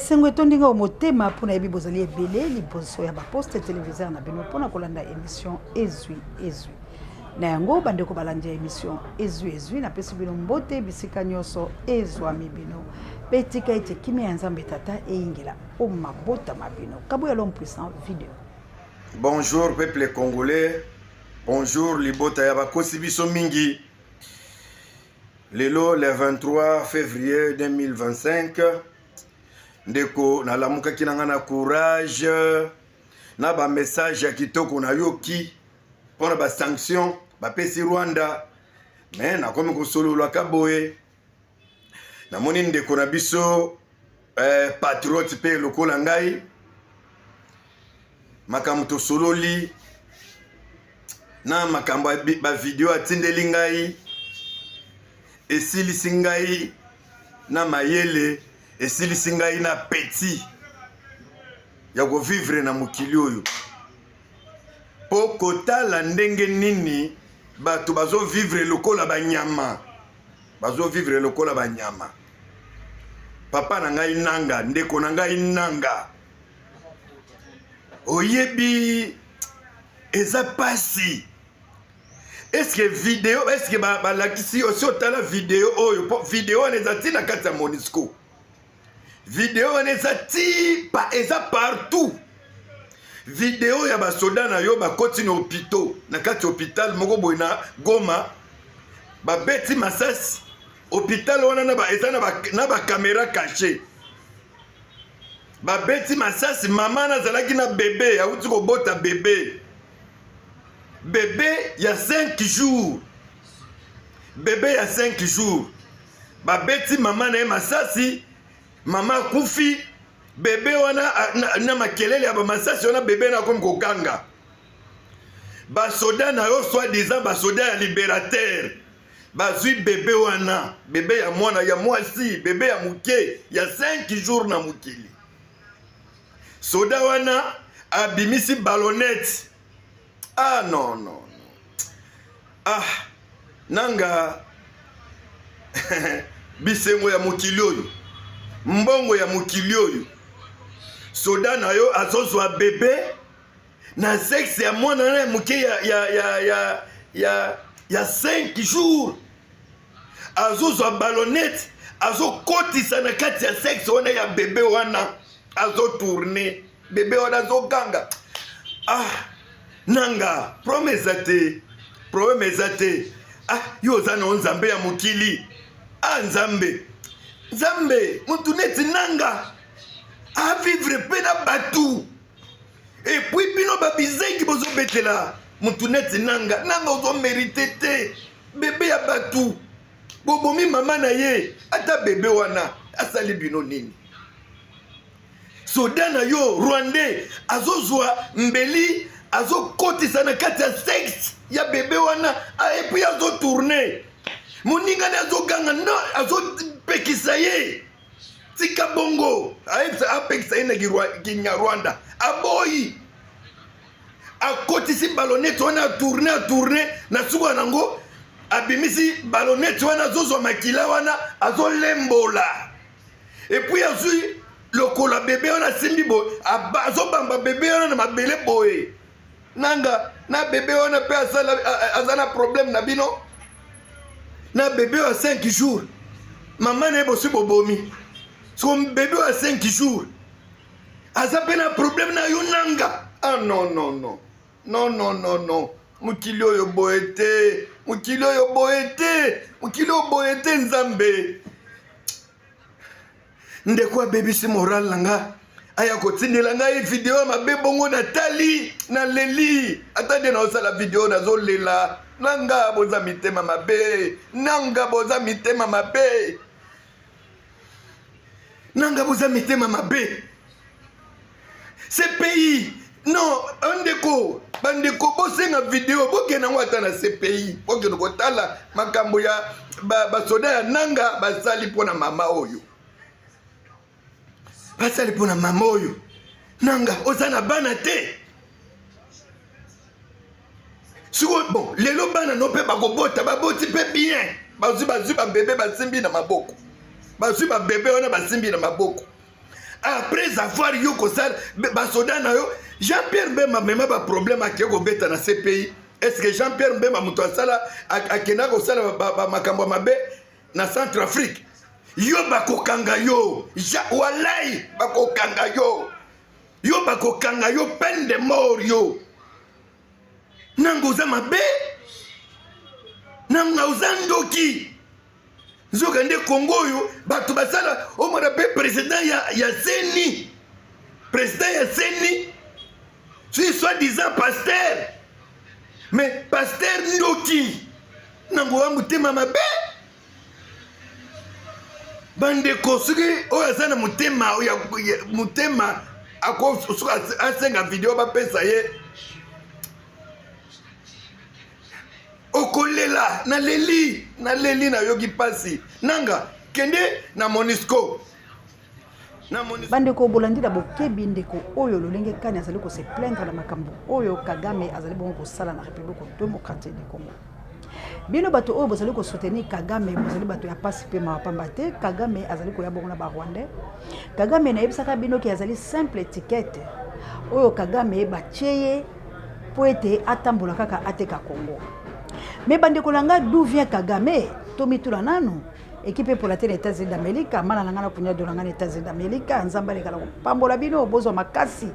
esengo etondinga omotema pona yebi bozali ebele liboso ya baposte téléviseur na bino pona kolanda émission ezwi na yango bandeko balandi émission ezwi na pesi bino mbote bisika nyonso ezwami bino betika ete kimi ya nzambe tata eingela o mabota mabino kabo ya l'homme puissant vidéo. Bonjour peuple congolais, bonjour libota ya bakosi biso mingi. Lelo le 23 février 2025 ndeko na lamuka kinanga na courage na ba message ya kitoko na yoki pona ba sanction ba pesi Rwanda mais na komi ko solo kaboye na moni ndeko na biso patriote pe lokola ngai makambo to sololi na makambo ba video atindeli ngai esilisi ngai na mayele esilisi ngai na petit ya ko vivre na mokili oyo po kotala ndenge nini bato bazo vivre lokola banyama papa na ngai nanga ndeko na ngai nanga oyebi eza pasi. Est-ce que vidéo, est-ce que la kisi aussi otala vidéo oyo vidéo nezati na kati ya Monisco. Vidéo nezati pa eza partout. Vidéo ya ba soda na yo ba koti na hôpital na kati hôpital moko boy na Goma ba beti masasi hôpital wana na ba eza na ba caméra cachée. Ba beti masasi mama na zalaki na bébé ya uti ko bota bébé. Bébé il y a 5 jours. Bébé il y a 5 jours. Ba beti mama na masasi, mama kufi, bébé wana na makelele ya ba masasi wana bébé na comme kokanga. Ba soda na yo soi-disant ba soda ya libérateur. Ba zui bébé wana, bébé ya mwana ya mwasi, bébé ya muke, il y a 5 jours na mukili. Soda wana abimisi ballonnette. Ah non. Ah nanga bisengo ya mokili oyo mbongo ya mokili oyo soda na yo azozwa bébé na sexe ya mwana na muke ya 5 jours azozwa ballonnette azokotisa na kati ya sexe wana ya bébé wana azotourner bébé wana azoganga. Ah nanga promesate ah yo zana nzambe ya mokili ah nzambe mutu neti nanga a vivre pe na batu et puis bino babizeki bozo betela mutu neti nanga ozo mérité te bébé ya batu bobomi mama na ye ata bébé wana asali bino nini. Soda na yo Rwandais azozwa mbeli azokotisa na kati ya sexe ya bébé wana et puis azotourner moninga na azoganga no azopekisa ye tika bongo apekisa ye na Kinyarwanda aboyi akotisi ballonnette wana atourner na suka nango abimisi ballonnette wana azozwa makila wana azolembola et puis azui lokola bébé wana simbi boy azobamba bébé wana na mabele boye nanga na bébé wana pe azana problème na bino na bébé wa 5 jours maman na bosi bobomi so bébé wa 5 jours azape na problème na yo nanga. Ah non mukili oyo boete nzambe ndeko bébé si moral nanga aya kotindela ngai video mabe bongo na tali na leli atande na osala video na zolela nanga boza mitema mabe ce pays non bandeko bosenga video bokena ngwata na ce pays bokena kotala makambo ya basoda ya nanga basali pona mama oyo basali pona mama oyo nanga ozana bana te siko bon lelo bana no pe bakobota baboti pe bien bazwi ba bébé basimbi na maboko bazwi ba bébé wana basimbi na maboko après avoir yo kosala basoda na yo Jean-Pierre Mbemba mema ba problème akeko beta na CPI. Est-ce que Jean-Pierre Mbemba muto asala akena kosala ba makambo mabe na Centrafrique? Yo bakokanga yo, walai bakokanga yo. Yo bakokanga yo peine de mort yo. Nangoza mabe. Nangauza ndoki. Zoka nde Congo yo bato basala o mona pe président ya Seni. Président ya Seni. C'est soi-disant pasteur. Mais pasteur ndoki. Nangoa mutema mabe. Bande kosuki o azana mutema ya mutema ako asenga video ba pesa ye. Okolela na leli na yogi pasi nanga kende na Monisco bande ko bolandira bokebi ndeko oyo lolenge kani azali ko se plaindre na makambo oyo Kagame azali bongo ko sala na République démocratique du Congo. Bino bato oyo bozali ko soutenir Kagame bozali bato ya pasi pe mapamba te. Kagame azali ko ya bongo na ba Rwandais. Kagame na yebisaka bino ki azali simple étiquette oyo Kagame bacheye po ete atambola kaka ateka Congo. Mais bande kolanga d'où vient Kagame? Tomi Tulananu, équipe pour la télé États-Unis d'Amérique, mana nangana punya do nangana États-Unis d'Amérique, nzamba le kala pambola bino bozo makasi.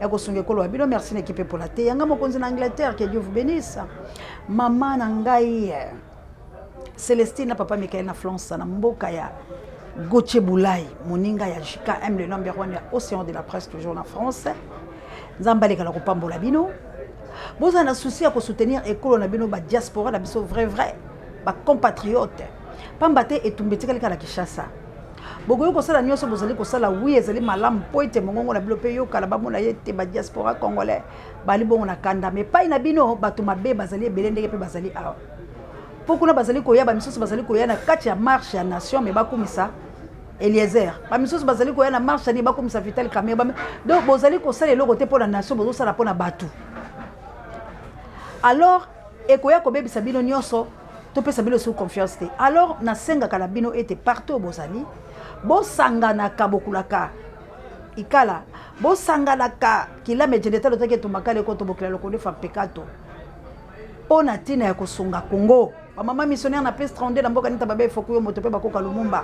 Ya ko sunge kolo bino merci l'équipe pour la télé. Yanga mokonzi na Angleterre, que Dieu vous bénisse. Maman nangai Célestine na papa Michael na France na mboka ya Gauthier Boulay, moninga ya JKM le number 1 ya Océan de la presse toujours en France. Nzamba le kala ko pambola bino. Vous avez un souci à soutenir l'école na bino ba diaspora na biso vrai ba compatriotes pambate et tumbeti kala kala Kinshasa bogoyo ko sala nyoso bozali ko sala oui ezali malam poite mongongo na bilo pe yo kala ba mona yete ba diaspora congolais bali bongo na kanda mais pas na bino bato mabe bazali belendeke pe bazali awa pokuna bazali ko ya ba misoso bazali ko ya na kati ya marche ya nation mais bakumisa Eliezer ba misoso bazali ko ya na marche ni bakumisa Vital Kamerhe donc bozali ko sala eloko te pour la nation bozo sala pour na batu. Alors, ekoya ko bebi sabino nyonso, to pe sabino sous confiance te. Alors, na senga kala bino ete partout bozali, bo sangana ka bokulaka. Ikala, bo sangana ka kila mejeneta lo take to makale ko to bokela lo ko defa pekato. Pona tina ya kosunga Congo. Ba mama missionnaire na place 32 na mboka nita babe fokuyo moto pe bakoka Lumumba.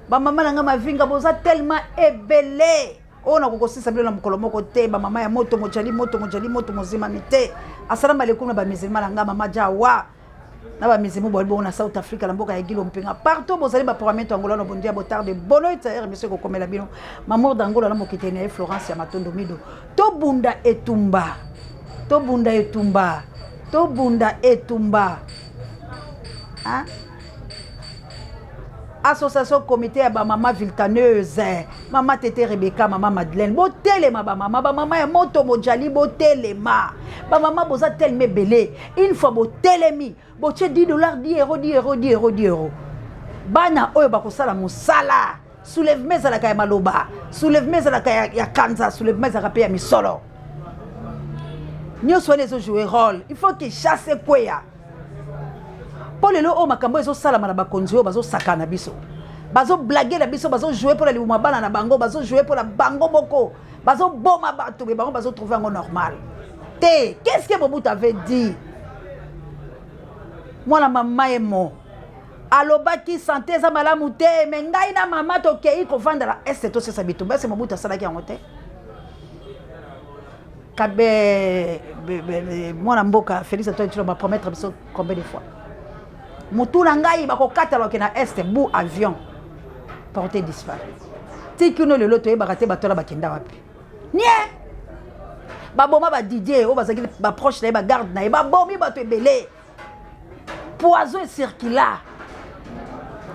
Ba mama nanga mavinga boza tellement ebelé. On a commencé à savoir que le côté ba mama ya moto mojali mozima mite assalamu alaikum na ba musulman nga mama jawa na ba musulman bo na South Africa na mboka ya Gilo Mpenga partout bozali ba paramètre angola na bondia botar de bono etaire monsieur ko komela bino mamour d'angola na mokitene ya Florence ya Matondo Mido to bunda etumba hein. Association comité à ba mama Viltaneuse, mama Tete Rebecca, mama Madeleine, bo telema ba mama ya moto mojali bo telema. Ba mama boza telme belé. Une fois bo telemi, bo che $10, 10 euros. Bana oyo ba kosala musala. Soulève meza la kaya maloba. Soulève meza la kaya ya kanza, soulève meza la kaya misolo. Nyo soné zo jouer rôle. Il faut qu'il chasse kweya. Pour les lots, makambo ezo sala na bakonzi o bazo sakana biso. Bazo blaguer la biso, bazo jouer pour la liuma bana na bango, bazo jouer pour la bango boko. Bazo boma bato, mais bango bazo trouver un normal. Té, qu'est-ce que Mobutu avait dit? Moi la maman est mort. Alobaki santé za malamu te, mais ngai na mama to kei ko vendre la est to c'est sabitu. Ba c'est Mobutu sala ki ngote. Kabe moi na mboka Félix Antoine tu va promettre biso combien de fois? Mutula ngai bako katalo ke na est bu avion porté disparu. Tikino le loto e bakate batola bakenda wapi. Nie. Ba boma ba Didier o bazaki ba proche na ba garde na ba bomi bato ebele. Poison circula.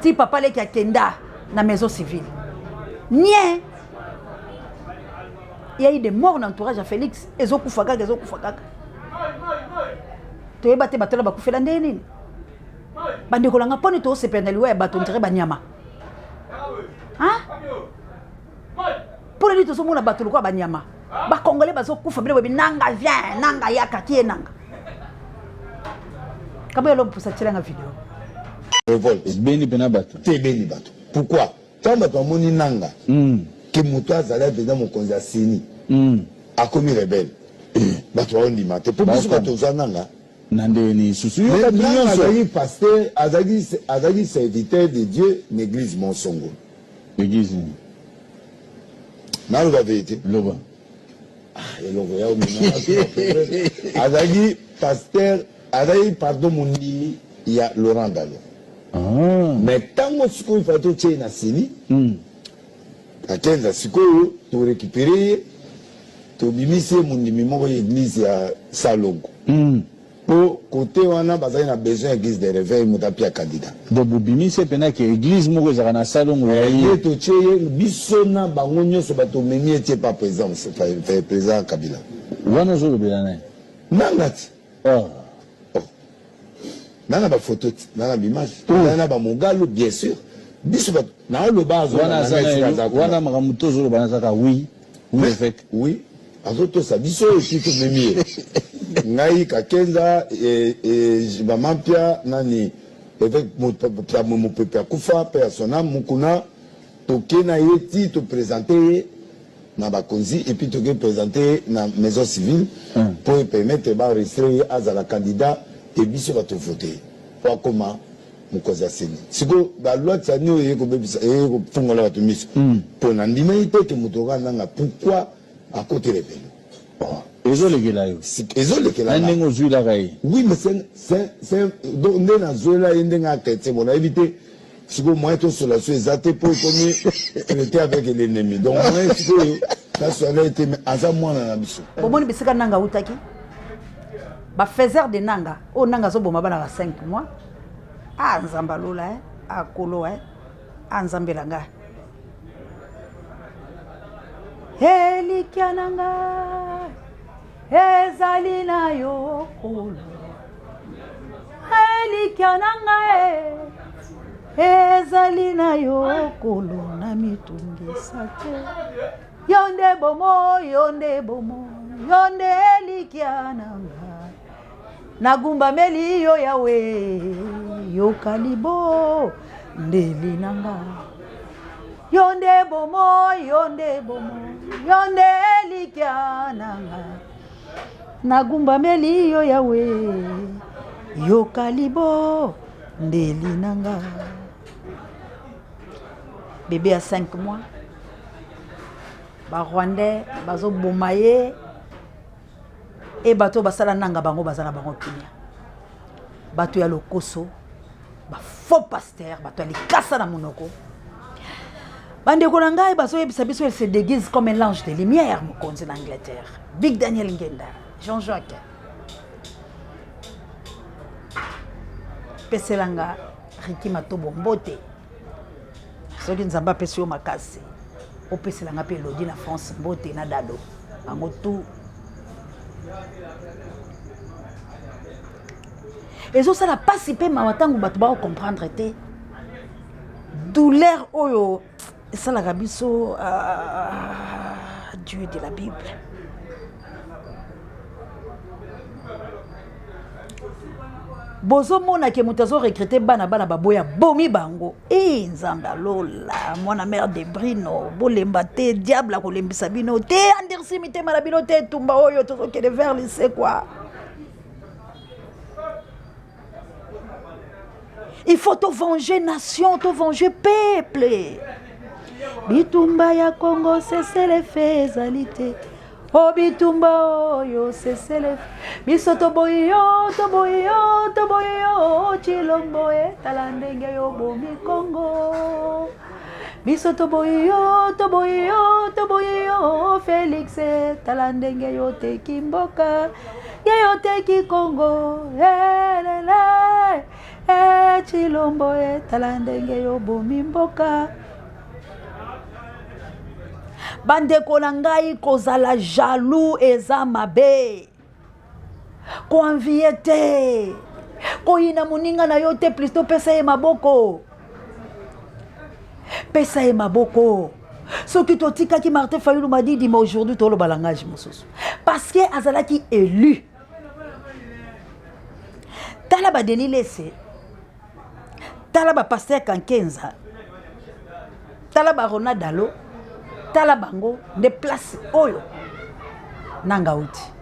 Ti papa le ki akenda na maison civile. Nie. Il y a eu des morts dans l'entourage à Félix. Ezokufa kaka. To e bate batola bakufela ndeni. Bande kolanga poni to se peneliwe bato ndire banyama. Hein? Pour les to so mona bato ko banyama. Ba congolais bazo kufa bile webi nanga vient, nanga yaka tie nanga. Kabo yelo pour ça tirer la vidéo. Révolte. Beni bena bato. Te beni bato. Pourquoi? tamba to moni nanga ke moto azala benda mokonzi asini akomi rebelle bato ondima te po biso bato nanga nandeni susu yo ka binyo azali pasteur azali serviteur de Dieu l'église Monsongo l'église na la vérité loba eloko ya omina azali pasteur azali pardon mondimi ya Laurent Dalo mais tango sikoyo fato tie na sini akenza sikoyo to récupérer to bimisi mondimi moko église ya Salongo pour côté wana bazali na besoin église de réveil motapi ya candidat de bubimisi pena ke église moko ezaka na Salongo ya ye to tie biso na bango nyonso bato memi etie pas présent président Kabila wana ozolobela naye nangati nana ba photo nana image nana ba mongalo bien sûr biso ba na oloba wana makambo tozoloba nazaka oui oui azoto sa biso ekitu memi ngai kakenza bamampia nani évêque mopepe akufa mpe ya sona mokuna toke na ye ti toprésente ye na bakonzi et puis toke présente na maison civile pour permettre baenregistre ye azala candidat et biso bato vote po akoma mokonzi ya seni siko baloi tiani oyo ekobebisa ekofungola bato miso mpo na ndima ye te ke moto okananga pourquoi akote rebelo ezolekela yo ezolekela ndenge ozwilaka ye oui mais nde nazwela ye ndenge akete bona yebi te sikoyo moyen tosola so eza te mpo ekomi traité avec l'ennemi donc moyen sikoyo nasola ye te mais aza mwana na biso bomoni bisika nanga autaki bafaiseur de nanga oyo nanga azoboma bana ba 5 mois nzambe alola akolo anzambela ngai elikya na ngai ezali na yo kolo elikya na ngai ezali na yo kolo na mitungisa te yo nde bomo yo nde bomo yo nde elikya na ngai nagumbameli yo yawe yokalibo ndeli na ngai yo nde bomo yo nde bomo yo nde elikya na ngai nagumbameli yo yawe yokalibo ndeli na ngai bébé à 5 mois barwandais bazoboma ye e bato basala nanga bango bazala bango kimia bato ya lokoso bafaux pasteur bato ya likasa na monoko bandeko na ngai bazoyebisa biso elle se déguise comme un ange de lumière mokonzi na Angleterre Big Daniel Ngenda Jean-Jacques peselanga Riki Matobo mbote soki nzambe apesi yo makasi opeselanga mpe elodi na France mbote na dado bango tu ezosala pasi mpe mawa ntango bato baocomprendre te douleur oyo esalaka biso Dieu de la Bible bozomona ke moto azorekrete bana baboya bomi bango nzambe alola mwana mère de Brino bolemba te diable akolembisa bino te andersi mitema na bino te etumba oyo tozokende vers lycée quoi. Il faut te venger nation, te venger peuple. Bitumba ya Congo, c'est les faits alité. Oh bitumba yo, c'est les biso toboyo, chilombo e talandenge yo bomi Congo. Biso toboyo, Félix e talandenge yo te kimboka. Yo te ki Congo, chilombo e talandenge yo bomi mboka. Bandeko na ngai kozala jaloux eza mabe. Ko envie te. Ko ina muninga na yo te plutôt pesa ye maboko. Pesa ye maboko. Soki totikaki Martin Fayulu Madidi mais aujourd'hui tolo balangage mosusu. Parce que azalaki élu. Tala ba Denis Lesse. Tala ba pasteur Kankenza. tala barona dalo tala bango de place oyo nanga uti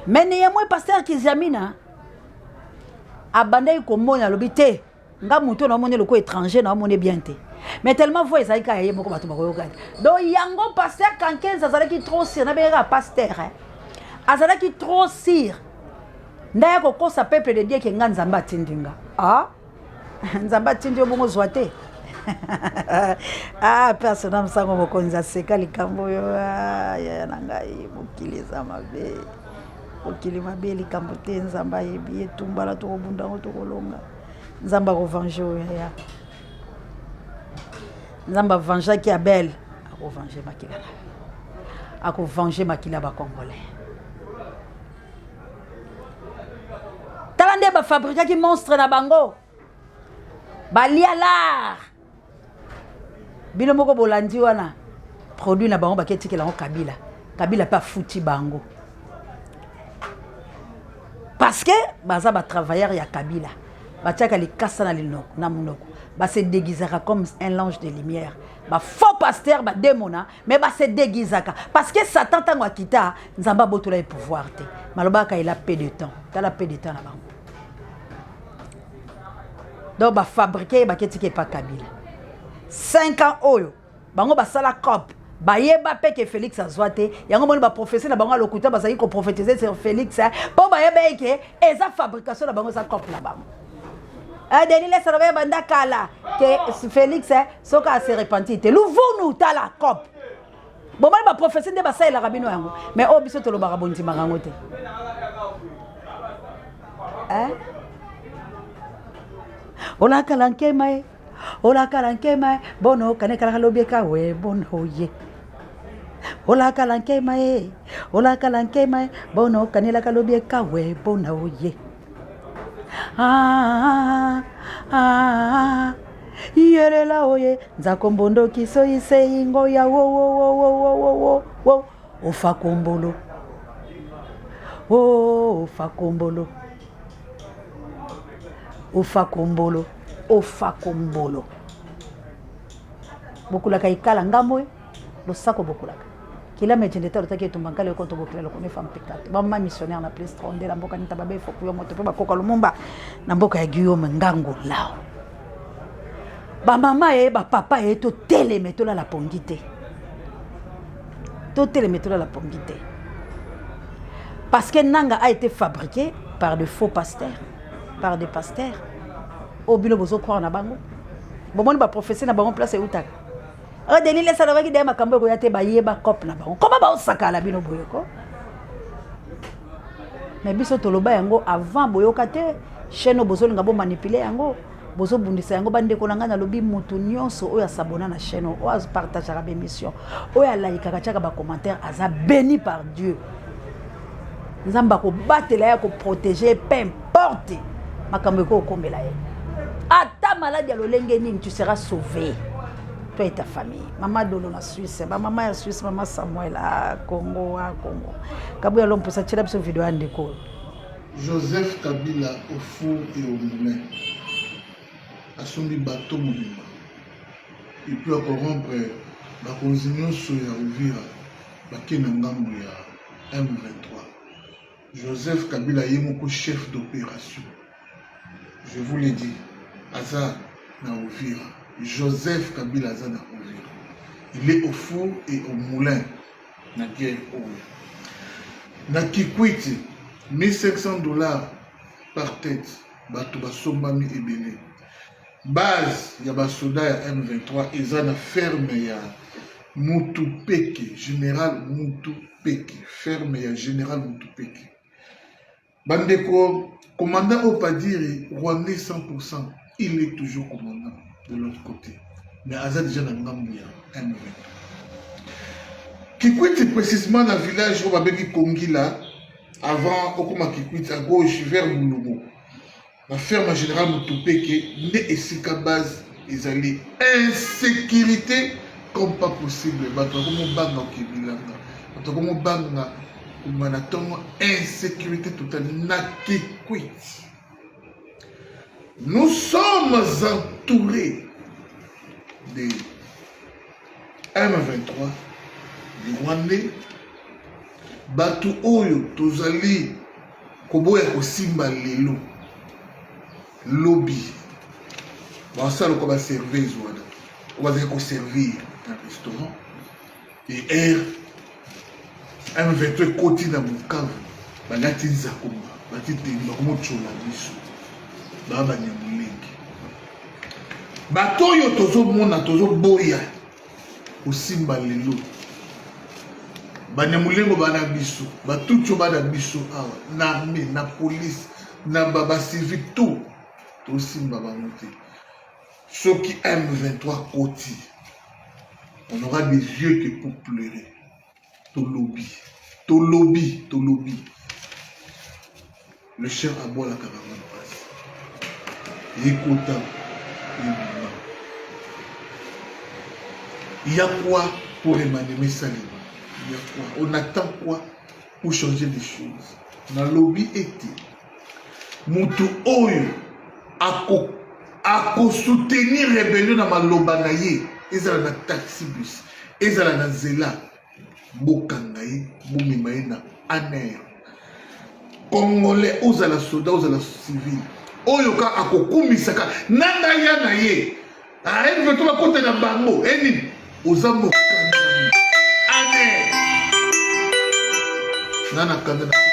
mais néanmoins pasteur Kizamina abandai komona lobité nga muto na moni loko étranger na moni bien té mais tellement fois ça ka yé moko bato bakoyoka donc yango pasteur Kankenza azalaki trop sir na beka pasteur azalaki trop sir ndaya kokosa peuple de Dieu ke nga nzamba atindinga nzamba atindi bongo zoate personnel sango mokonza seka likambo yo ya nangai mokiliza mabe okili mabe likambo te nzamba yebi etumbala to bunda to kolonga nzamba ko venger ya nzamba venger ki Abel ako venger makila ako venger makila ba congolais talande ba fabriquer ki monstre na bango balia l'art bino moko bolandi wana produit na bango baketikela ngo Kabila pas fouti bango parce que baza ba travailleur ya Kabila batiaka likasa na linoko na munoko ba se déguisaka comme un ange de lumière ba faux pasteur ba démona mais ba se déguisaka parce que Satan tango akita nzamba botola e pouvoir te malobaka il a peu de temps dans la peu de temps na bango donc ba fabriquer ba ketike pa Kabila 5 ans oyo bango ba sala cop ba yeba peke Félix azwate yango moni ba professeur na bango lokuta ba zaki ko prophétiser sur Félix po ba yeba eke eza fabrication na bango za cop na bango Denis laisse revenir banda kala que Félix soka se repentir te luvunu tala cop bon moni ba professeur de ba sa la rabino yango mais o biso to lo ba bonti marango te ola kalanke mai ola kalanke mai bono kane kala lobieka we bono ye ola kalanke mai bono kane la lobieka we bono ye yere la oye nzakombondo kiso ise ingo ya wo ofa kombolo ofa kombolo bokulaka ikala ngambo lo sako bokulaka kila mejendeta lotaki etumbanga le konto bokila lokone femme pecate bama missionnaire na place 32 la mboka nita babe fo kuyo moto pe bakoka lumumba na mboka ya Guillaume ngango lao ba mama ba papa to teleme to la pongite parce que nanga a été fabriqué par de faux pasteurs par des pasteurs au bilo bozo croire na bango bomoni ba professeur na bango place eutaka Denis laisse la qui ma cambo ya te ba yeba cop na bango comment ba osaka la bino boyoko mais biso toloba yango avant boyoka te chaîne bozo nga bo manipuler yango bozo bundisa yango bande ko nanga na lobi mutu nyonso oya sabona na chaîne oya partager la émission oya like ka ba commentaire aza béni par Dieu nzamba ko batela ya ko protéger peu importe makambo ko kombela ye ata malade ya lolenge nini tu seras sauvé toi et ta famille maman Dolo na Suisse maman ya Suisse maman Samuel à Congo kabuya lompo sa tshela biso vidéo ande ko Joseph Kabila au four et au moulin a sombi bateau mobimba il peut corrompre la continuation ya Uvira bakena ngambo ya M23 Joseph Kabila est mon chef d'opération. Je vous l'ai dit, Aza na Uvira. Joseph Kabila Aza na Uvira. Il est au four et au moulin. Na guerre na Kikwiti, $1,500 par tête. Bato basombami ebele. Base ya basoda ya M23 eza na ferme ya Mutupeke, général Mutupeke, ferme ya général Mutupeke. Bandeko, commandant Opadiri, Rwandais 100%, il est toujours commandant de l'autre côté. Mais Aza déjà dans Ngambouya, M23. Kikwiti précisément dans le village où Babeki Kongila, avant Okuma Kikwiti à gauche vers Moulogo. La ferme générale Mutupeke, n'est Esika base, ils allaient insécurité comme pas possible. Batakomo Banga Kibilanga, Batakomo Banga. Insécurité totale. Nous sommes entourés de M23 du Rwandais bato oyo tozali koboya kosimba lelo lobby basala ko ba service wana bazali ko servir un restaurant et M23 koti na Bukavu balati nzakomba bati teni bakomochola biso baba Nyamulenge bato oyo tozomona tozoboya kosimba lelo Banyamulengo bana biso batucho bana biso awa na armée na police na baba civil tout tosimba bangote soki M23 koti on aura des yeux que pour pleurer to lobby le cher aboie la caravane passe écouta il y a quoi pour Emmanuel Salima? Il y a quoi? On attend quoi pour changer les choses? Dans le lobby était Moutou Oyo à soutenir les rébellions dans ma lobanaye. Ils ont un taxi bus. Ils ont un zéla. Bokangaye, Boumimaye na aner. Congolais, aux à la soldat, aux à la civile. Oyoka à Kokumisaka. Nanda yanaye. A elle veut tout la côté d'un bango. Enin. Aux amours. Aner. Nana Kandana.